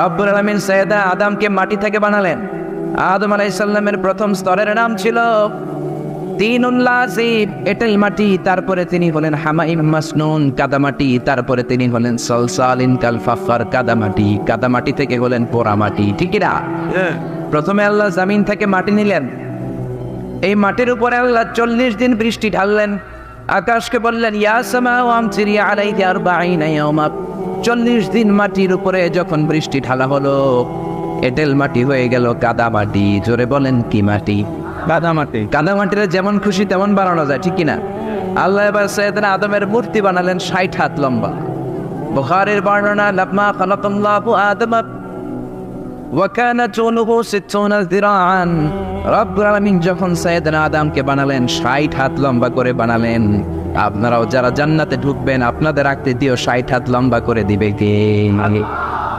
রব্বুল আলামিন সৈয়দা আদমকে মাটি থেকে বানালেন। আদম আলাইহিস সালামের প্রথম স্তরের নাম ছিল তিনুল লাযিব, এঁটেল মাটি। তারপরে তিনি হলেন হামাইম মাসনুন, কাদামাটি। তারপরে তিনি হলেন সলসালিন কাল ফাখর, কাদামাটি। কাদামাটি থেকে হলেন পোড়ামাটি, ঠিক না? প্রথমে আল্লাহ জমিন থেকে মাটি নিলেন। এই মাটির উপরে আল্লাহ 40 দিন বৃষ্টি ঢাললেন। আকাশকে বললেন ইয়া সামাউ আমতিরি আলাইহি 40 ইয়াওমা। 40 দিন মাটির উপরে যখন বৃষ্টি ঢালা হলো, এঁটেল মাটি হয়ে গেল কাদামাটি। জোরে বলেন কি মাটি? কাদামাটি। কাদামাটির যেমন খুশি তেমন বানানো যায়, ঠিক কিনা? আল্লাহ এবার সাইয়েদনা আদমের মূর্তি বানালেন 60 হাত লম্বা। বুখারীর বর্ণনা, লাম্মা খালাকাল্লাহু আদমা ওয়া কানা তুলুহু 60 যিরাআন। রব্বুল আলামিন যখন সাইয়েদনা আদমকে বানালেন 60 হাত লম্বা করে বানালেন। আপনারাও যারা জান্নাতে ঢুকবেন আপনাদের আকৃতিও 60 হাত লম্বা করে দিবে কে?